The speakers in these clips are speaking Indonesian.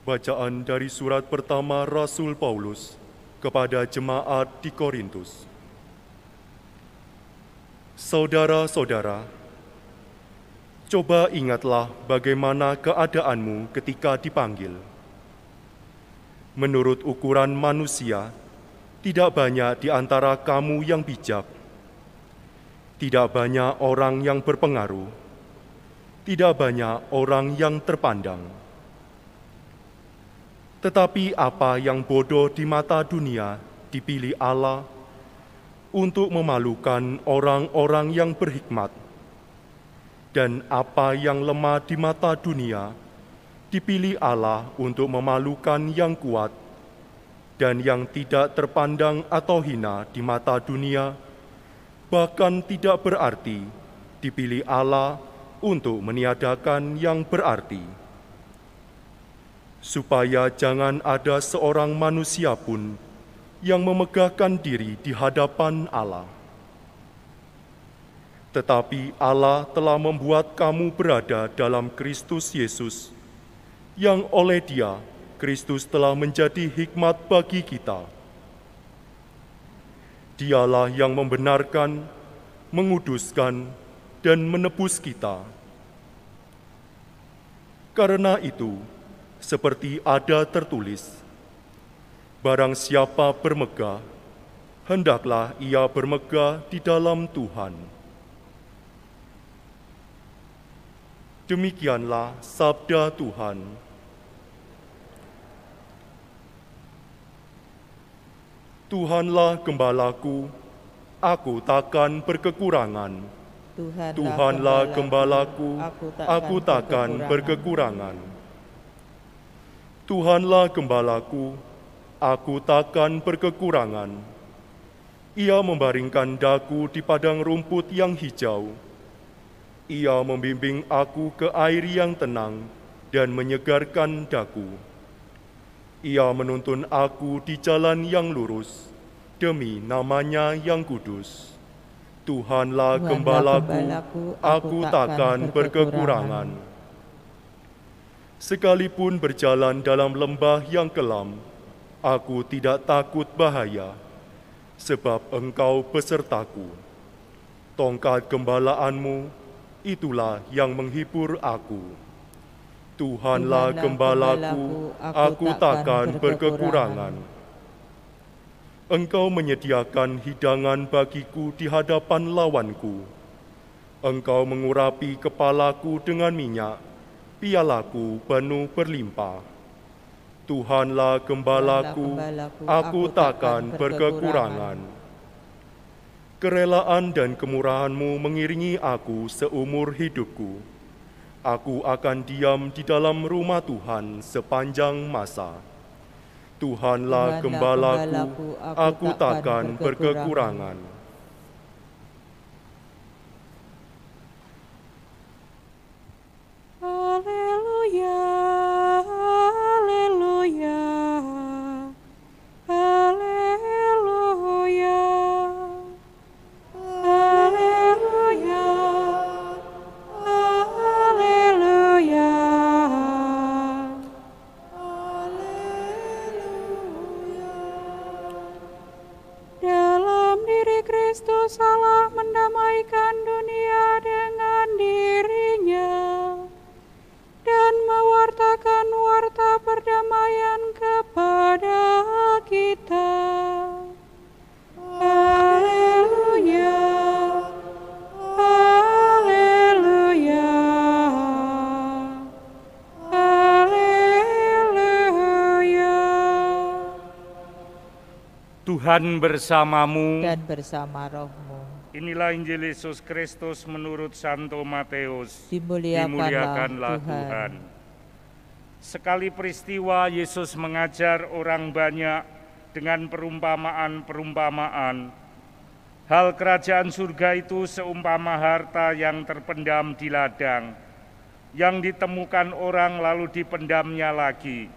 Bacaan dari surat pertama Rasul Paulus kepada jemaat di Korintus. Saudara-saudara, coba ingatlah bagaimana keadaanmu ketika dipanggil. Menurut ukuran manusia, tidak banyak di antara kamu yang bijak, tidak banyak orang yang berpengaruh, tidak banyak orang yang terpandang. Tetapi apa yang bodoh di mata dunia dipilih Allah untuk memalukan orang-orang yang berhikmat, dan apa yang lemah di mata dunia dipilih Allah untuk memalukan yang kuat, dan yang tidak terpandang atau hina di mata dunia, bahkan tidak berarti, dipilih Allah untuk meniadakan yang berarti. Supaya jangan ada seorang manusia pun yang memegahkan diri di hadapan Allah. Tetapi Allah telah membuat kamu berada dalam Kristus Yesus, yang oleh Dia Kristus telah menjadi hikmat bagi kita. Dialah yang membenarkan, menguduskan, dan menebus kita. Karena itu, seperti ada tertulis, barang siapa bermegah, hendaklah ia bermegah di dalam Tuhan. Demikianlah sabda Tuhan. Tuhanlah gembalaku, aku takkan berkekurangan. Tuhanlah gembalaku, aku takkan berkekurangan. Tuhanlah gembalaku, aku takkan berkekurangan. Ia membaringkan daku di padang rumput yang hijau. Ia membimbing aku ke air yang tenang dan menyegarkan daku. Ia menuntun aku di jalan yang lurus, demi namanya yang kudus. Tuhanlah gembalaku, aku takkan berkekurangan. Sekalipun berjalan dalam lembah yang kelam, aku tidak takut bahaya, sebab Engkau besertaku. Tongkat gembalaanmu, itulah yang menghibur aku. Tuhanlah gembalaku, aku takkan berkekurangan. Engkau menyediakan hidangan bagiku di hadapan lawanku. Engkau mengurapi kepalaku dengan minyak, pialaku penuh berlimpah. Tuhanlah gembalaku, aku takkan berkekurangan. Kerelaan dan kemurahan-Mu mengiringi aku seumur hidupku. Aku akan diam di dalam rumah Tuhan sepanjang masa. Tuhanlah gembalaku, aku takkan berkekurangan. Haleluya, haleluya, haleluya, haleluya, haleluya, haleluya. Dalam diri Kristus Allah mendamaikan dunia dengan dirinya, dan mewartakan warta perdamaian kepada kita. Haleluya, haleluya, haleluya. Tuhan bersamamu Dan bersama rohmu. Inilah Injil Yesus Kristus menurut Santo Matius. Dimuliakanlah Tuhan. Sekali peristiwa Yesus mengajar orang banyak dengan perumpamaan-perumpamaan. Hal kerajaan surga itu seumpama harta yang terpendam di ladang, yang ditemukan orang lalu dipendamnya lagi.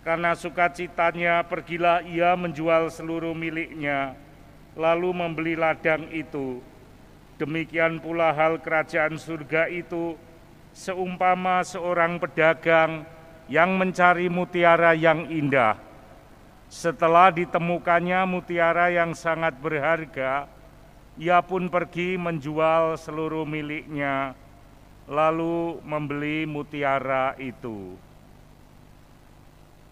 Karena sukacitanya pergilah ia menjual seluruh miliknya, lalu membeli ladang itu. Demikian pula hal kerajaan surga itu seumpama seorang pedagang yang mencari mutiara yang indah. Setelah ditemukannya mutiara yang sangat berharga, ia pun pergi menjual seluruh miliknya, lalu membeli mutiara itu.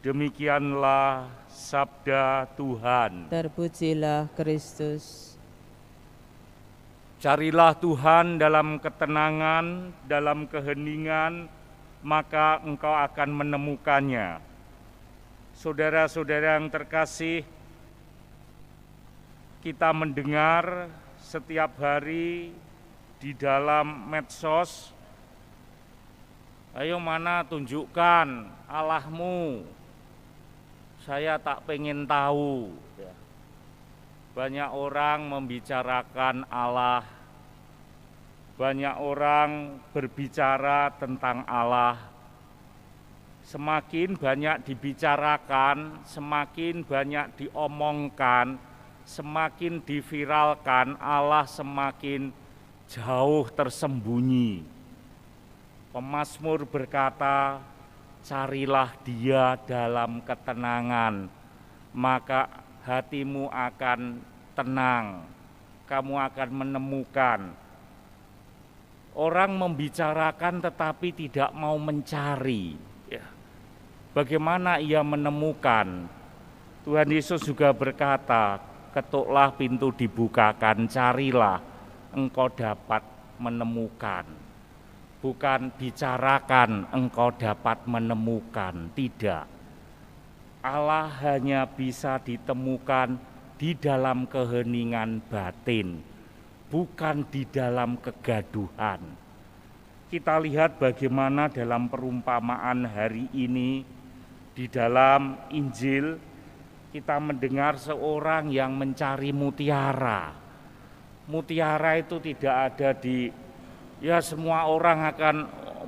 Demikianlah sabda Tuhan. Terpujilah Kristus. Carilah Tuhan dalam ketenangan, dalam keheningan, maka engkau akan menemukannya. Saudara-saudara yang terkasih, kita mendengar setiap hari di dalam medsos, ayo mana tunjukkan Allahmu, saya tak pengen tahu. Banyak orang membicarakan Allah, banyak orang berbicara tentang Allah. Semakin banyak dibicarakan, semakin banyak diomongkan, semakin diviralkan, Allah semakin jauh tersembunyi. Pemazmur berkata, carilah Dia dalam ketenangan, maka hatimu akan tenang, kamu akan menemukan. Orang membicarakan tetapi tidak mau mencari. Bagaimana ia menemukan? Tuhan Yesus juga berkata, ketuklah pintu dibukakan, carilah, engkau dapat menemukan. Bukan bicarakan, engkau dapat menemukan, tidak. Allah hanya bisa ditemukan di dalam keheningan batin, bukan di dalam kegaduhan. Kita lihat bagaimana dalam perumpamaan hari ini, di dalam Injil, kita mendengar seorang yang mencari mutiara. Mutiara itu tidak ada di, ya semua orang akan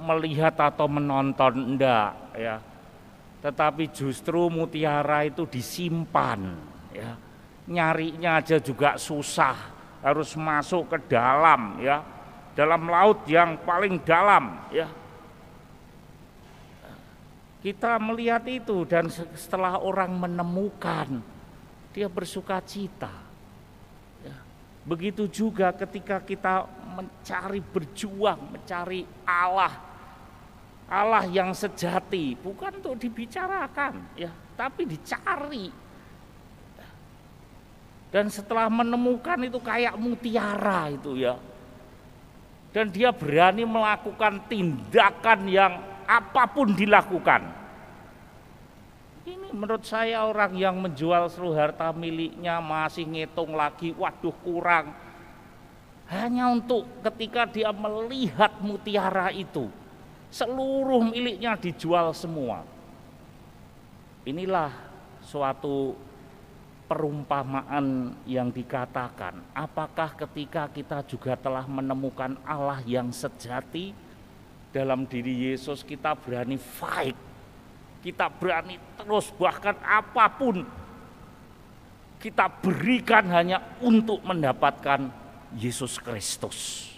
melihat atau menonton, enggak ya. Tetapi justru mutiara itu disimpan, ya. Nyarinya aja juga susah, harus masuk ke dalam, ya, dalam laut yang paling dalam, ya. Kita melihat itu dan setelah orang menemukan, dia bersuka cita. Ya. Begitu juga ketika kita mencari, berjuang, mencari Allah. Allah yang sejati, bukan untuk dibicarakan, ya, tapi dicari. Dan setelah menemukan itu kayak mutiara itu, ya. Dan dia berani melakukan tindakan yang apapun dilakukan. Ini menurut saya orang yang menjual seluruh harta miliknya masih ngitung lagi, waduh kurang. Hanya untuk ketika dia melihat mutiara itu, seluruh miliknya dijual semua. Inilah suatu perumpamaan yang dikatakan, apakah ketika kita juga telah menemukan Allah yang sejati dalam diri Yesus, kita berani fight, kita berani terus, bahkan apapun kita berikan hanya untuk mendapatkan Yesus Kristus.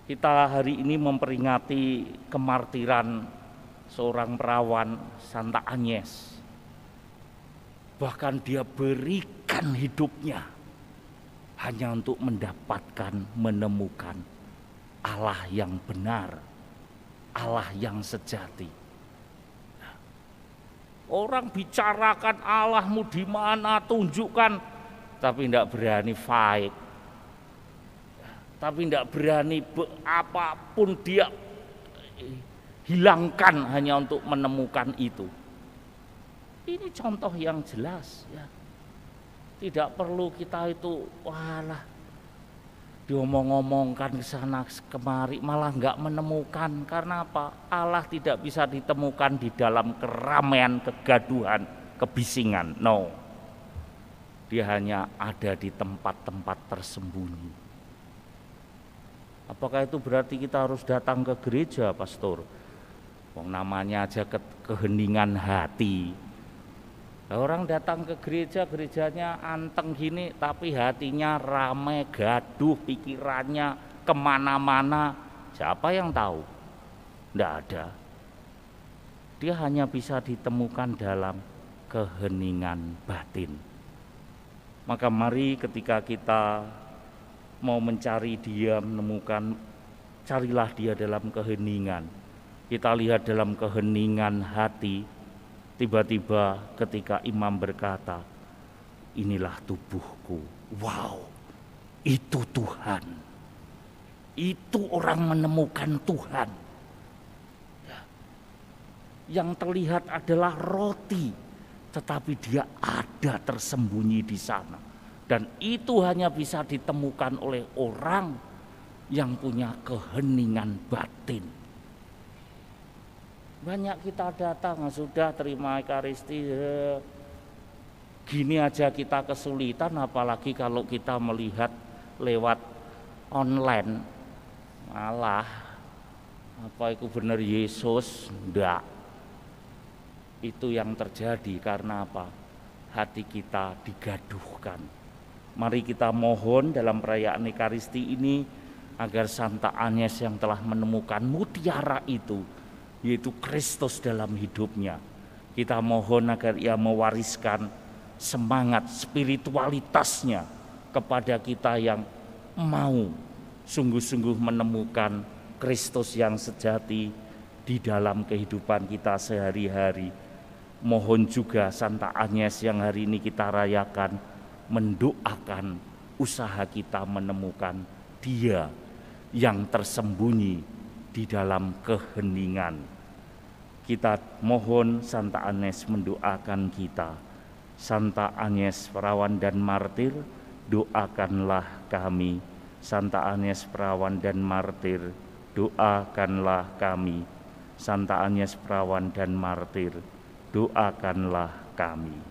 Kita hari ini memperingati kemartiran seorang perawan, Santa Agnes. Bahkan dia berikan hidupnya hanya untuk mendapatkan, menemukan Allah yang benar, Allah yang sejati. Orang bicarakan Allahmu di mana, tunjukkan, tapi tidak berani fight. Tapi tidak berani apapun dia hilangkan hanya untuk menemukan itu. Ini contoh yang jelas, ya. Tidak perlu kita itu walah diomong-omongkan ke sana kemari, malah nggak menemukan. Karena apa? Allah tidak bisa ditemukan di dalam keramaian, kegaduhan, kebisingan. No. Dia hanya ada di tempat-tempat tersembunyi. Apakah itu berarti kita harus datang ke gereja, Pastor? Wong namanya aja keheningan hati. Orang datang ke gereja, gerejanya anteng gini, tapi hatinya ramai, gaduh, pikirannya kemana-mana. Siapa yang tahu? Tidak ada. Dia hanya bisa ditemukan dalam keheningan batin. Maka mari ketika kita mau mencari dia, menemukan, carilah dia dalam keheningan. Kita lihat dalam keheningan hati, tiba-tiba ketika imam berkata, inilah tubuhku. Wow, itu Tuhan. Itu orang menemukan Tuhan. Yang terlihat adalah roti, tetapi dia ada tersembunyi di sana. Dan itu hanya bisa ditemukan oleh orang yang punya keheningan batin. Banyak kita datang, sudah terima Ekaristi, gini aja kita kesulitan, apalagi kalau kita melihat lewat online. Malah, apa itu benar Yesus? Enggak. Itu yang terjadi karena apa? Hati kita digaduhkan. Mari kita mohon dalam perayaan Ekaristi ini agar Santa Agnes yang telah menemukan mutiara itu, yaitu Kristus dalam hidupnya, kita mohon agar ia mewariskan semangat spiritualitasnya kepada kita yang mau sungguh-sungguh menemukan Kristus yang sejati di dalam kehidupan kita sehari-hari. Mohon juga Santa Agnes yang hari ini kita rayakan mendoakan usaha kita menemukan Dia yang tersembunyi di dalam keheningan. Kita mohon Santa Agnes mendoakan kita. Santa Agnes perawan dan martir, doakanlah kami. Santa Agnes perawan dan martir, doakanlah kami. Santa Agnes perawan dan martir, doakanlah kami.